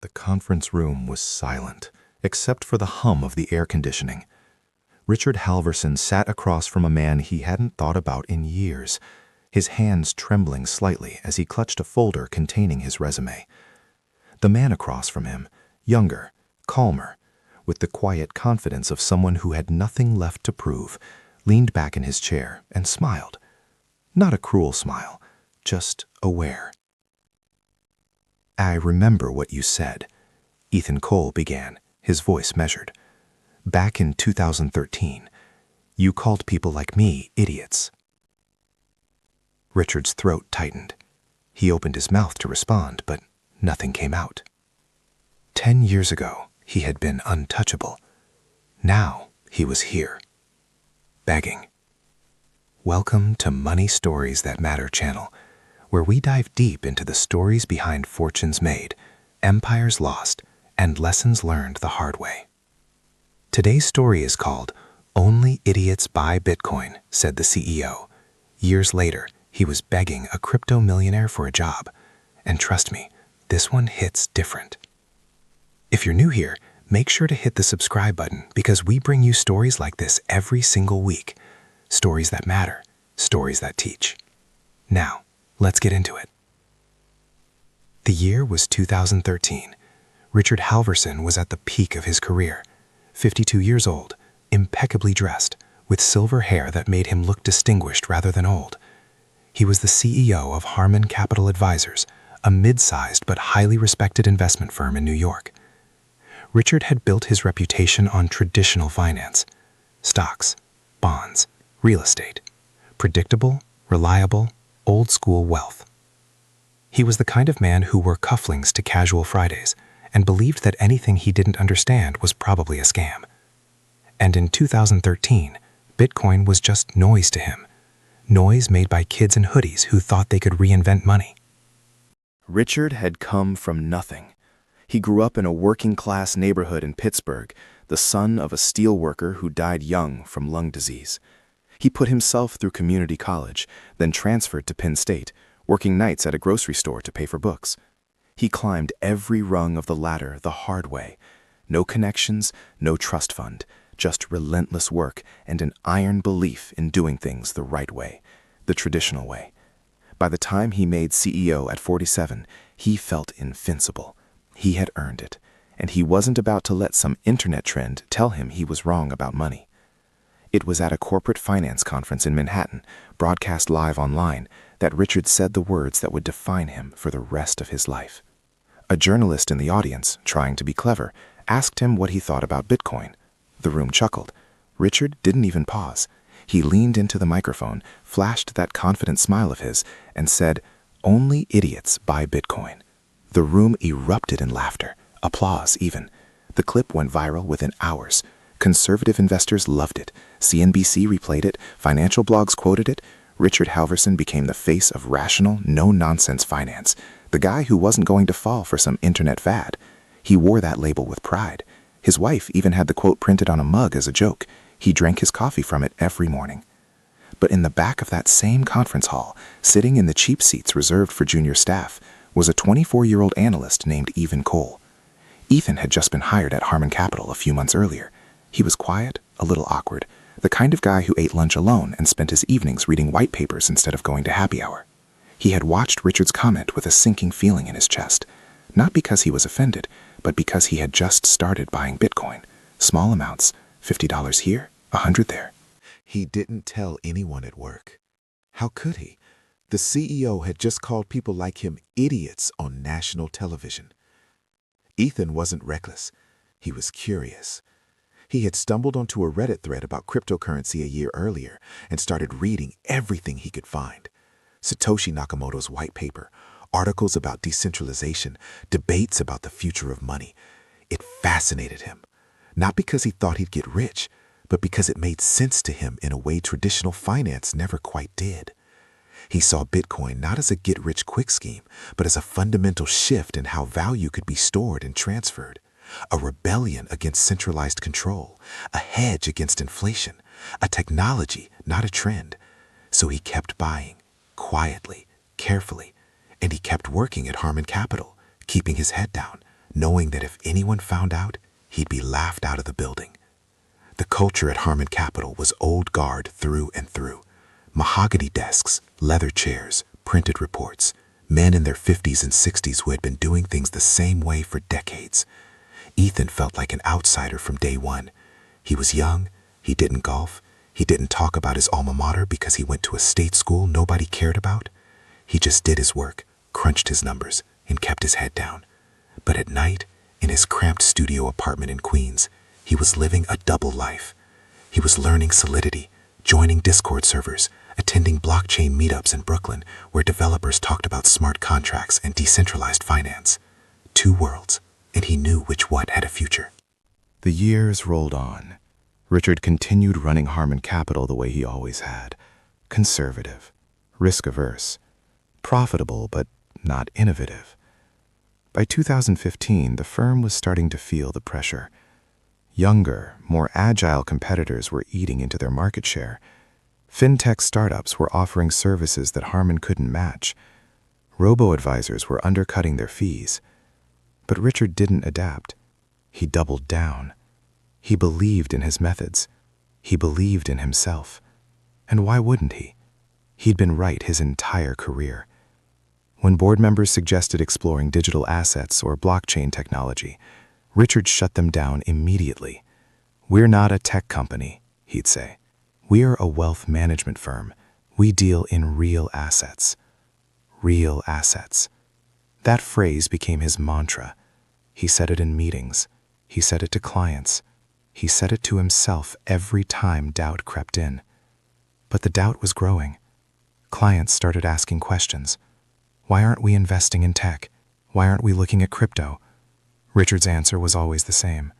The conference room was silent, except for the hum of the air conditioning. Richard Halvorsen sat across from a man he hadn't thought about in years, his hands trembling slightly as he clutched a folder containing his resume. The man across from him, younger, calmer, with the quiet confidence of someone who had nothing left to prove, leaned back in his chair and smiled. Not a cruel smile, just aware. "I remember what you said," Ethan Cole began, his voice measured. "Back in 2013, you called people like me idiots." Richard's throat tightened. He opened his mouth to respond, but nothing came out. 10 years ago, he had been untouchable. Now he was here, begging. Welcome to Money Stories That Matter channel, where we dive deep into the stories behind fortunes made, empires lost, and lessons learned the hard way. Today's story is called "Only Idiots Buy Bitcoin," said the CEO. Years later, he was begging a crypto millionaire for a job. And trust me, this one hits different. If you're new here, make sure to hit the subscribe button because we bring you stories like this every single week. Stories that matter, stories that teach. Now, let's get into it. The year was 2013. Richard Halvorsen was at the peak of his career, 52 years old, impeccably dressed, with silver hair that made him look distinguished rather than old. He was the CEO of Harman Capital Advisors, a mid-sized but highly respected investment firm in New York. Richard had built his reputation on traditional finance: stocks, bonds, real estate, predictable, reliable, old-school wealth. He was the kind of man who wore cufflinks to casual Fridays and believed that anything he didn't understand was probably a scam. And in 2013, Bitcoin was just noise to him. Noise made by kids in hoodies who thought they could reinvent money. Richard had come from nothing. He grew up in a working-class neighborhood in Pittsburgh, the son of a steel worker who died young from lung disease. He put himself through community college, then transferred to Penn State, working nights at a grocery store to pay for books. He climbed every rung of the ladder the hard way. No connections, no trust fund, just relentless work and an iron belief in doing things the right way, the traditional way. By the time he made CEO at 47, he felt invincible. He had earned it, and he wasn't about to let some internet trend tell him he was wrong about money. It was at a corporate finance conference in Manhattan, broadcast live online, that Richard said the words that would define him for the rest of his life. A journalist in the audience, trying to be clever, asked him what he thought about Bitcoin. The room chuckled. Richard didn't even pause. He leaned into the microphone, flashed that confident smile of his, and said, "Only idiots buy Bitcoin." The room erupted in laughter, applause even. The clip went viral within hours. Conservative investors loved it. CNBC replayed it. Financial blogs quoted it. Richard Halvorsen became the face of rational, no-nonsense finance, the guy who wasn't going to fall for some internet fad. He wore that label with pride. His wife even had the quote printed on a mug as a joke. He drank his coffee from it every morning. But in the back of that same conference hall, sitting in the cheap seats reserved for junior staff, was a 24-year-old analyst named Ethan Cole. Ethan had just been hired at Harman Capital a few months earlier. He was quiet, a little awkward, the kind of guy who ate lunch alone and spent his evenings reading white papers instead of going to happy hour. He had watched Richard's comment with a sinking feeling in his chest, not because he was offended, but because he had just started buying Bitcoin. Small amounts, $50 here, $100 there. He didn't tell anyone at work. How could he? The CEO had just called people like him idiots on national television. Ethan wasn't reckless. He was curious. He had stumbled onto a Reddit thread about cryptocurrency a year earlier and started reading everything he could find. Satoshi Nakamoto's white paper, articles about decentralization, debates about the future of money. It fascinated him, not because he thought he'd get rich, but because it made sense to him in a way traditional finance never quite did. He saw Bitcoin not as a get-rich-quick scheme, but as a fundamental shift in how value could be stored and transferred, a rebellion against centralized control, a hedge against inflation, a technology, not a trend. So he kept buying, quietly, carefully, and he kept working at Harman Capital, keeping his head down, knowing that if anyone found out, he'd be laughed out of the building. The culture at Harmon Capital was old guard through and through. Mahogany desks, leather chairs, printed reports, men in their 50s and 60s who had been doing things the same way for decades. Ethan felt like an outsider from day one. He was young, he didn't golf, he didn't talk about his alma mater because he went to a state school nobody cared about. He just did his work, crunched his numbers, and kept his head down. But at night, in his cramped studio apartment in Queens, he was living a double life. He was learning Solidity, joining Discord servers, attending blockchain meetups in Brooklyn where developers talked about smart contracts and decentralized finance. Two worlds, and he knew which one had a future. The years rolled on. Richard continued running Harmon Capital the way he always had. Conservative, risk-averse, profitable but not innovative. By 2015, the firm was starting to feel the pressure. Younger, more agile competitors were eating into their market share. Fintech startups were offering services that Harmon couldn't match. Robo-advisors were undercutting their fees. But Richard didn't adapt. He doubled down. He believed in his methods. He believed in himself. And why wouldn't he? He'd been right his entire career. When board members suggested exploring digital assets or blockchain technology, Richard shut them down immediately. "We're not a tech company," he'd say. "We're a wealth management firm. We deal in real assets." Real assets. That phrase became his mantra. He said it in meetings. He said it to clients. He said it to himself every time doubt crept in. But the doubt was growing. Clients started asking questions. Why aren't we investing in tech? Why aren't we looking at crypto? Richard's answer was always the same.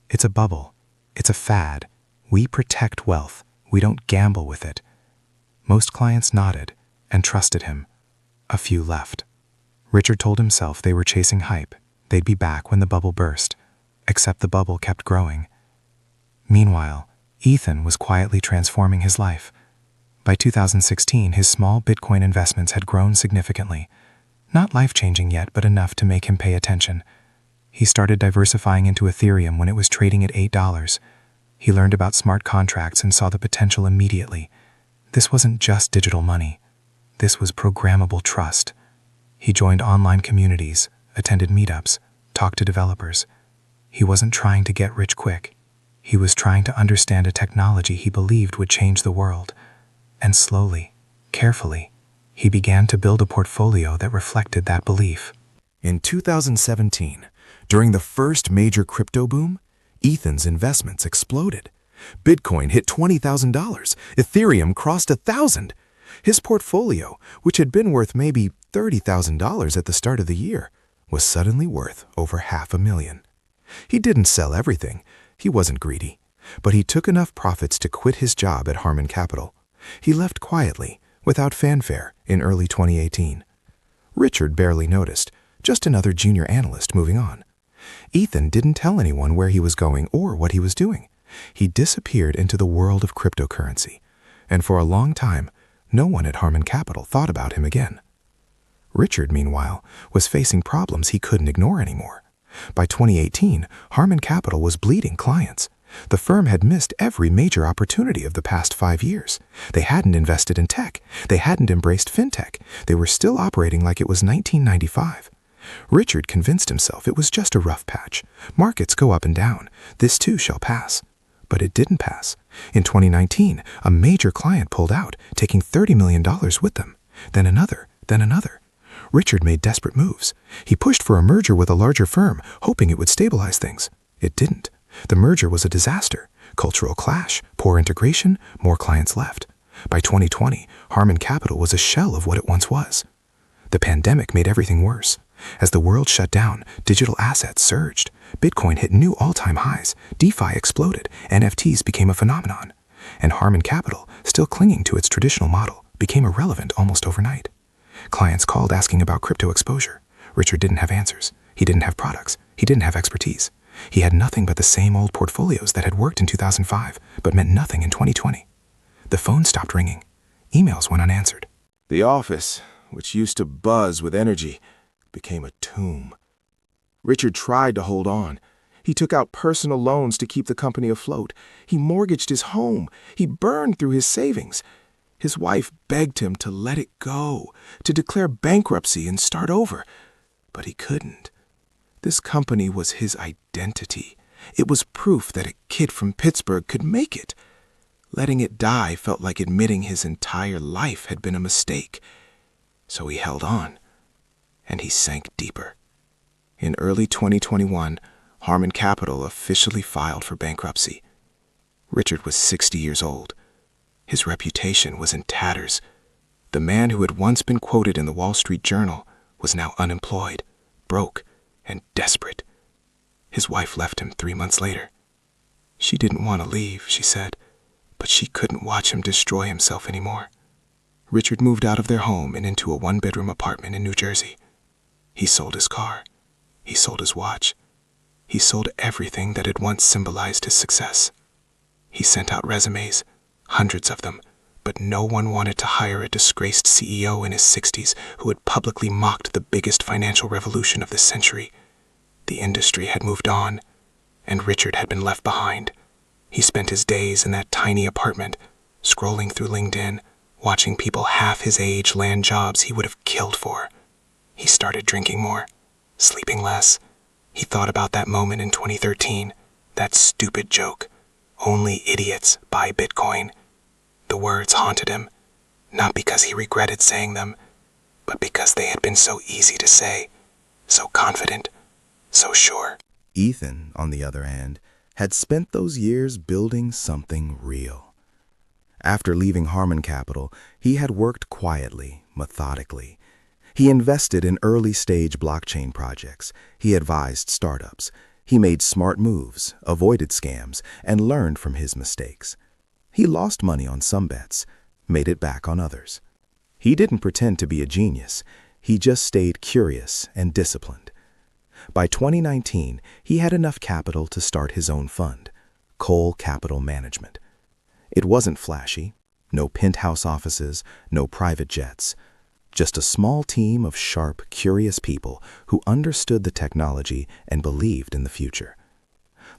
It's a bubble. It's a fad. We protect wealth. We don't gamble with it. Most clients nodded and trusted him. A few left. Richard told himself they were chasing hype. They'd be back when the bubble burst. Except the bubble kept growing. Meanwhile, Ethan was quietly transforming his life. By 2016, his small Bitcoin investments had grown significantly. Not life-changing yet, but enough to make him pay attention. He started diversifying into Ethereum when it was trading at $8. He learned about smart contracts and saw the potential immediately. This wasn't just digital money. This was programmable trust. He joined online communities, attended meetups, talked to developers. He wasn't trying to get rich quick. He was trying to understand a technology he believed would change the world. And slowly, carefully, he began to build a portfolio that reflected that belief. In 2017, during the first major crypto boom, Ethan's investments exploded. Bitcoin hit $20,000. Ethereum crossed $1,000. His portfolio, which had been worth maybe $30,000 at the start of the year, was suddenly worth over $500,000. He didn't sell everything. He wasn't greedy. But he took enough profits to quit his job at Harmon Capital. He left quietly, without fanfare, in early 2018. Richard barely noticed, just another junior analyst moving on. Ethan didn't tell anyone where he was going or what he was doing. He disappeared into the world of cryptocurrency. And for a long time, no one at Harmon Capital thought about him again. Richard, meanwhile, was facing problems he couldn't ignore anymore. By 2018, Harmon Capital was bleeding clients. The firm had missed every major opportunity of the past 5 years. They hadn't invested in tech. They hadn't embraced fintech. They were still operating like it was 1995. Richard convinced himself it was just a rough patch. Markets go up and down. This too shall pass. But it didn't pass. In 2019, a major client pulled out, taking $30 million with them. Then another, then another. Richard made desperate moves. He pushed for a merger with a larger firm, hoping it would stabilize things. It didn't. The merger was a disaster. Cultural clash, poor integration, more clients left. By 2020, Harmon Capital was a shell of what it once was. The pandemic made everything worse. As the world shut down, digital assets surged. Bitcoin hit new all-time highs. DeFi exploded. NFTs became a phenomenon. And Harmon Capital, still clinging to its traditional model, became irrelevant almost overnight. Clients called asking about crypto exposure. Richard didn't have answers. He didn't have products. He didn't have expertise. He had nothing but the same old portfolios that had worked in 2005, but meant nothing in 2020. The phone stopped ringing. Emails went unanswered. The office, which used to buzz with energy, became a tomb. Richard tried to hold on. He took out personal loans to keep the company afloat. He mortgaged his home. He burned through his savings. His wife begged him to let it go, to declare bankruptcy and start over. But he couldn't. This company was his identity. It was proof that a kid from Pittsburgh could make it. Letting it die felt like admitting his entire life had been a mistake. So he held on, and he sank deeper. In early 2021, Harmon Capital officially filed for bankruptcy. Richard was 60 years old. His reputation was in tatters. The man who had once been quoted in the Wall Street Journal was now unemployed, broke, and desperate. His wife left him 3 months later. She didn't want to leave, she said, but she couldn't watch him destroy himself anymore. Richard moved out of their home and into a one-bedroom apartment in New Jersey. He sold his car. He sold his watch. He sold everything that had once symbolized his success. He sent out resumes, hundreds of them, but no one wanted to hire a disgraced CEO in his 60s who had publicly mocked the biggest financial revolution of the century. The industry had moved on, and Richard had been left behind. He spent his days in that tiny apartment, scrolling through LinkedIn, watching people half his age land jobs he would have killed for. He started drinking more, sleeping less. He thought about that moment in 2013, that stupid joke, "Only idiots buy Bitcoin." The words haunted him, not because he regretted saying them, but because they had been so easy to say, so confident, so sure. Ethan, on the other hand, had spent those years building something real. After leaving Harmon Capital, he had worked quietly, methodically. He invested in early-stage blockchain projects. He advised startups. He made smart moves, avoided scams, and learned from his mistakes. He lost money on some bets, made it back on others. He didn't pretend to be a genius. He just stayed curious and disciplined. By 2019, he had enough capital to start his own fund, Cole Capital Management. It wasn't flashy, no penthouse offices, no private jets, just a small team of sharp, curious people who understood the technology and believed in the future.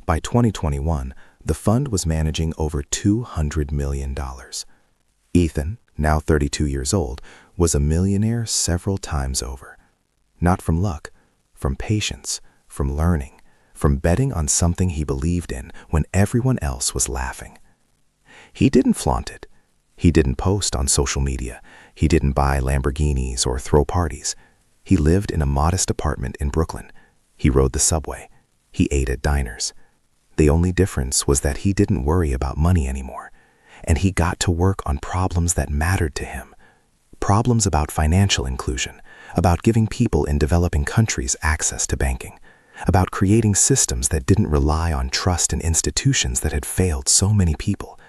By 2021, the fund was managing over $200 million. Ethan, now 32 years old, was a millionaire several times over. Not from luck, from patience, from learning, from betting on something he believed in when everyone else was laughing. He didn't flaunt it. He didn't post on social media. He didn't buy Lamborghinis or throw parties. He lived in a modest apartment in Brooklyn. He rode the subway. He ate at diners. The only difference was that he didn't worry about money anymore, and he got to work on problems that mattered to him. Problems about financial inclusion, about giving people in developing countries access to banking, about creating systems that didn't rely on trust in institutions that had failed so many people.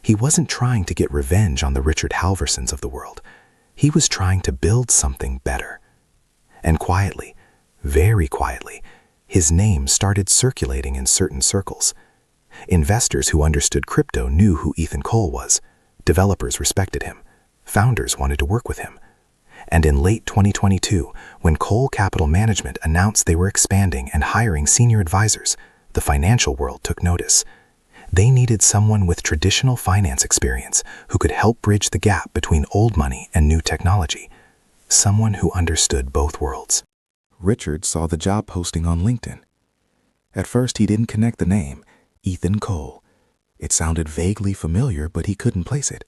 He wasn't trying to get revenge on the Richard Halvorsens of the world. He was trying to build something better. And quietly, very quietly, his name started circulating in certain circles. Investors who understood crypto knew who Ethan Cole was. Developers respected him. Founders wanted to work with him. And in late 2022, when Cole Capital Management announced they were expanding and hiring senior advisors, the financial world took notice. They needed someone with traditional finance experience who could help bridge the gap between old money and new technology. Someone who understood both worlds. Richard saw the job posting on LinkedIn. At first, he didn't connect the name, Ethan Cole. It sounded vaguely familiar, but he couldn't place it.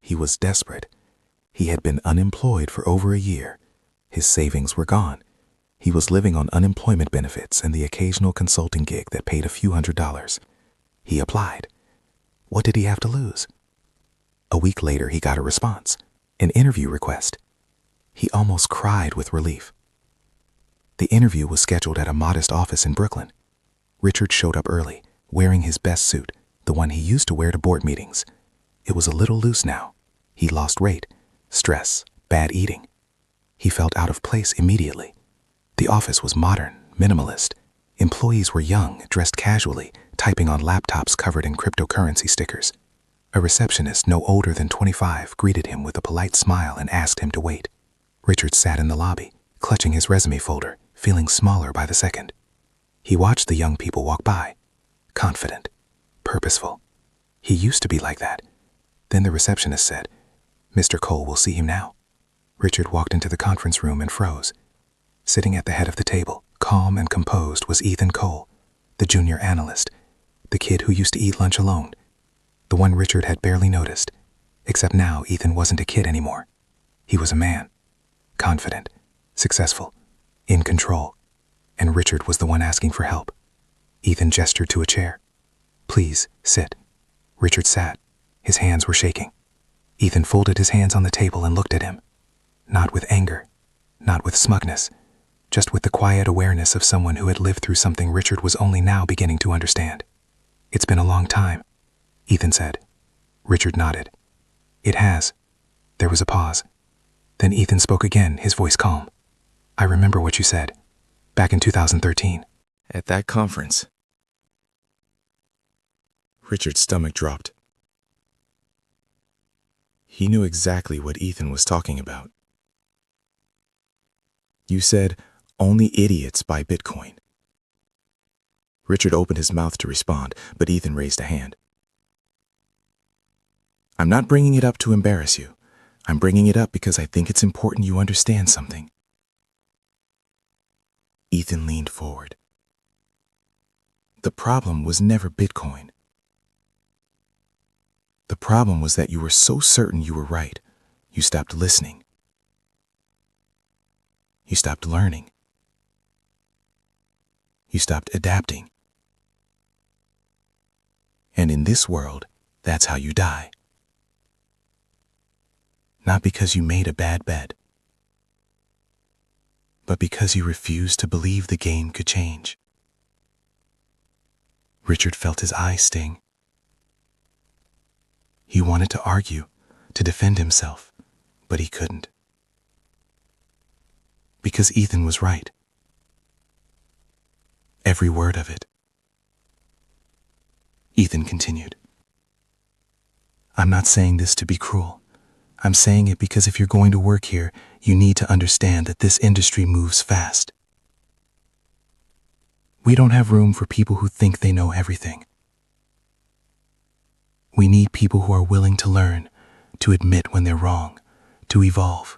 He was desperate. He had been unemployed for over a year. His savings were gone. He was living on unemployment benefits and the occasional consulting gig that paid a few $100s. He applied. What did he have to lose? A week later, he got a response, an interview request. He almost cried with relief. The interview was scheduled at a modest office in Brooklyn. Richard showed up early, wearing his best suit, the one he used to wear to board meetings. It was a little loose now. He lost weight, stress, bad eating. He felt out of place immediately. The office was modern, minimalist. Employees were young, dressed casually, typing on laptops covered in cryptocurrency stickers. A receptionist no older than 25 greeted him with a polite smile and asked him to wait. Richard sat in the lobby, clutching his resume folder, feeling smaller by the second. He watched the young people walk by, confident, purposeful. He used to be like that. Then the receptionist said, "Mr. Cole will see him now." Richard walked into the conference room and froze. Sitting at the head of the table, calm and composed, was Ethan Cole, the junior analyst, the kid who used to eat lunch alone, the one Richard had barely noticed. Except now Ethan wasn't a kid anymore. He was a man, confident, successful, in control, and Richard was the one asking for help. Ethan gestured to a chair. "Please, sit." Richard sat. His hands were shaking. Ethan folded his hands on the table and looked at him. Not with anger, not with smugness, just with the quiet awareness of someone who had lived through something Richard was only now beginning to understand. "It's been a long time," Ethan said. Richard nodded. "It has." There was a pause. Then Ethan spoke again, his voice calm. "I remember what you said, back in 2013. At that conference, Richard's stomach dropped. He knew exactly what Ethan was talking about. "You said, only idiots buy Bitcoin." Richard opened his mouth to respond, but Ethan raised a hand. "I'm not bringing it up to embarrass you. I'm bringing it up because I think it's important you understand something." Ethan leaned forward. "The problem was never Bitcoin. The problem was that you were so certain you were right, you stopped listening. You stopped learning. You stopped adapting. And in this world, that's how you die. Not because you made a bad bet, but because you refused to believe the game could change." Richard felt his eyes sting. He wanted to argue, to defend himself, but he couldn't. Because Ethan was right. Every word of it. Ethan continued. "I'm not saying this to be cruel. I'm saying it because if you're going to work here, you need to understand that this industry moves fast. We don't have room for people who think they know everything. We need people who are willing to learn, to admit when they're wrong, to evolve."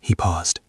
He paused.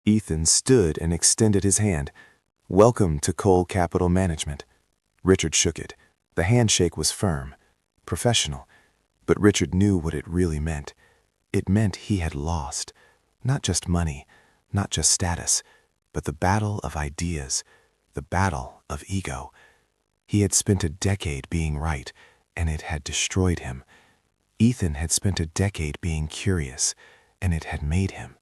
Ethan stood and extended his hand. "Welcome to Cole Capital Management." Richard shook it. The handshake was firm, professional, but Richard knew what it really meant. It meant he had lost, not just money, not just status, but the battle of ideas, the battle of ego. He had spent a decade being right, and it had destroyed him. Ethan had spent a decade being curious, and it had made him.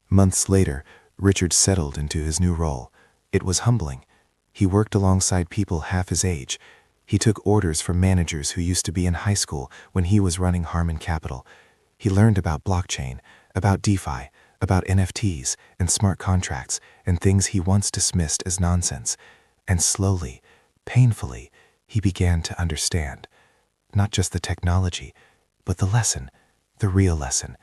Months later, Richard settled into his new role. It was humbling. He worked alongside people half his age. He took orders from managers who used to be in high school when he was running Harmon Capital. He learned about blockchain, about DeFi, about NFTs and smart contracts and things he once dismissed as nonsense. And slowly, painfully, he began to understand. Not just the technology, but the lesson, the real lesson,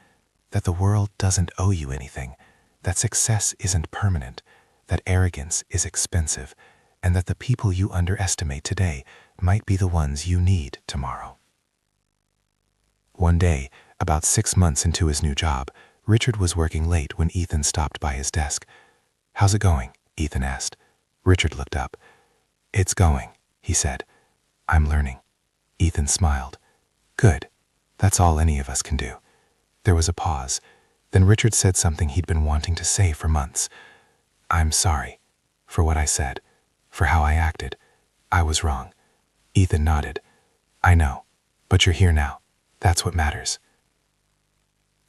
that the world doesn't owe you anything, that success isn't permanent, that arrogance is expensive, and that the people you underestimate today might be the ones you need tomorrow. One day, about 6 months into his new job, Richard was working late when Ethan stopped by his desk. "How's it going?" Ethan asked. Richard looked up. "It's going," he said. "I'm learning." Ethan smiled. "Good. That's all any of us can do." There was a pause. Then Richard said something he'd been wanting to say for months. "I'm sorry for what I said, for how I acted. I was wrong." Ethan nodded. "I know, but you're here now. That's what matters."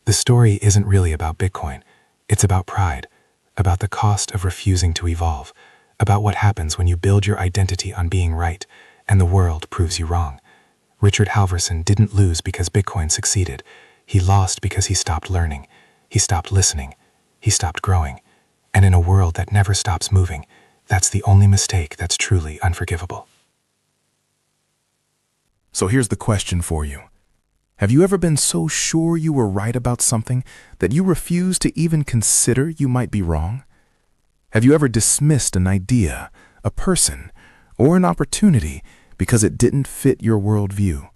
The story isn't really about Bitcoin. It's about pride, about the cost of refusing to evolve, about what happens when you build your identity on being right and the world proves you wrong. Richard Halvorsen didn't lose because Bitcoin succeeded. He lost because he stopped learning. He stopped listening. He stopped growing. And in a world that never stops moving, that's the only mistake that's truly unforgivable. So here's the question for you. Have you ever been so sure you were right about something that you refuse to even consider you might be wrong? Have you ever dismissed an idea, a person, or an opportunity because it didn't fit your worldview?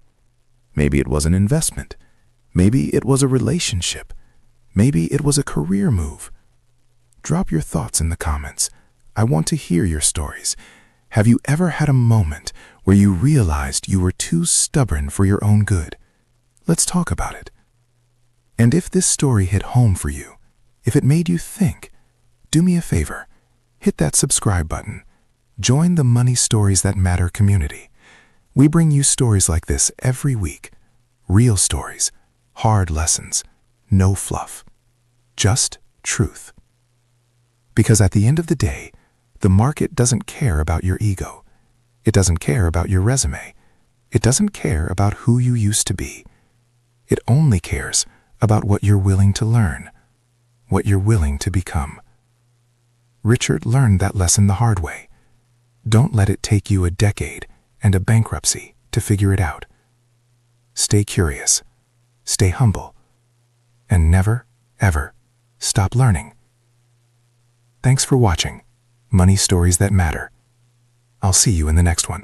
Maybe it was an investment. Maybe it was a relationship. Maybe it was a career move. Drop your thoughts in the comments. I want to hear your stories. Have you ever had a moment where you realized you were too stubborn for your own good? Let's talk about it. And if this story hit home for you, if it made you think, do me a favor, hit that subscribe button. Join the Money Stories That Matter community. We bring you stories like this every week. Real stories, hard lessons, no fluff, just truth. Because at the end of the day, the market doesn't care about your ego. It doesn't care about your resume. It doesn't care about who you used to be. It only cares about what you're willing to learn, what you're willing to become. Richard learned that lesson the hard way. Don't let it take you a decade and a bankruptcy to figure it out. Stay curious, stay humble, and never, ever stop learning. Thanks for watching Money Stories That Matter. I'll see you in the next one.